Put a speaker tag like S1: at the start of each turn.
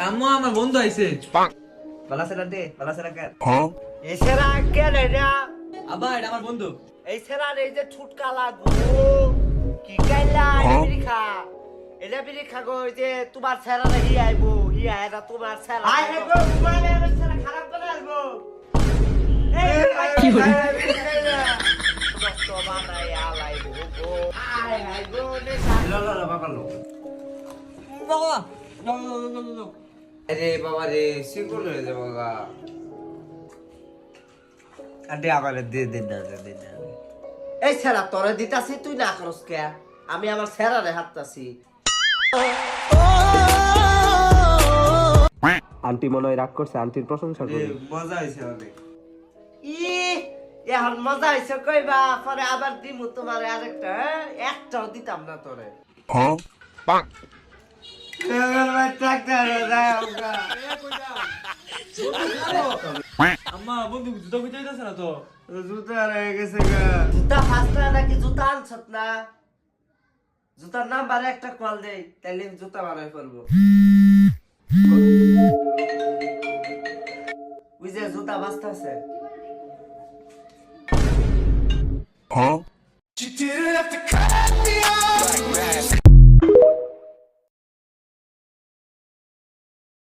S1: আম্মু আমার বন্ধু আইছে।
S2: বালা সেরা দে, বালা সেরা কে?
S3: হ্যাঁ
S2: এই সেরা কে রে না?
S1: আব্বা এটা আমার বন্ধু।
S2: এই সেরা এই যে ছুটকা লাগু কি কাইলা বিড়ি খা। এটা বিড়ি খা গো এই যে তোমার সেরা হি আইবো, হি আইরা তোমার সেরা। আই হে গো মানে আমার সেরা খারাপ করে আইবো। কি হলো? তো বানাই আলাইবো গো। আই হাই গো নে লা বাবা লো।
S1: বাবা লো।
S2: আরে বাবা রে সিকুল হয়ে যাবো গা। আরে আমারে দে দে না দে না। এই সেরা তোরে দিতাছি তুই না করস কে? আমি আমার সেরারে হাততাছি।
S4: আন্টি মনে হয় রাগ করছে, আন্টির প্রশংসা করি।
S2: মজা হইছে অনেক। এখন মজা হইছে কইবা পরে আবার দিমু তোমার আরেকটা, একটাও দিতাম না তোরে।
S3: হ্যাঁ
S1: আম্মা বন্ধু জুতা খুঁজে যাইতাছে না তো।
S2: জুতা রয়ে গেছে গা। জুতা ফাস্টা নাকি জুতা আনছত না? জুতার নাম্বারে একটা কল দেই, তাইলে জুতা বানাই ফেলবো। ওই যে জুতা বাস্তাছে।
S3: হ্যাঁ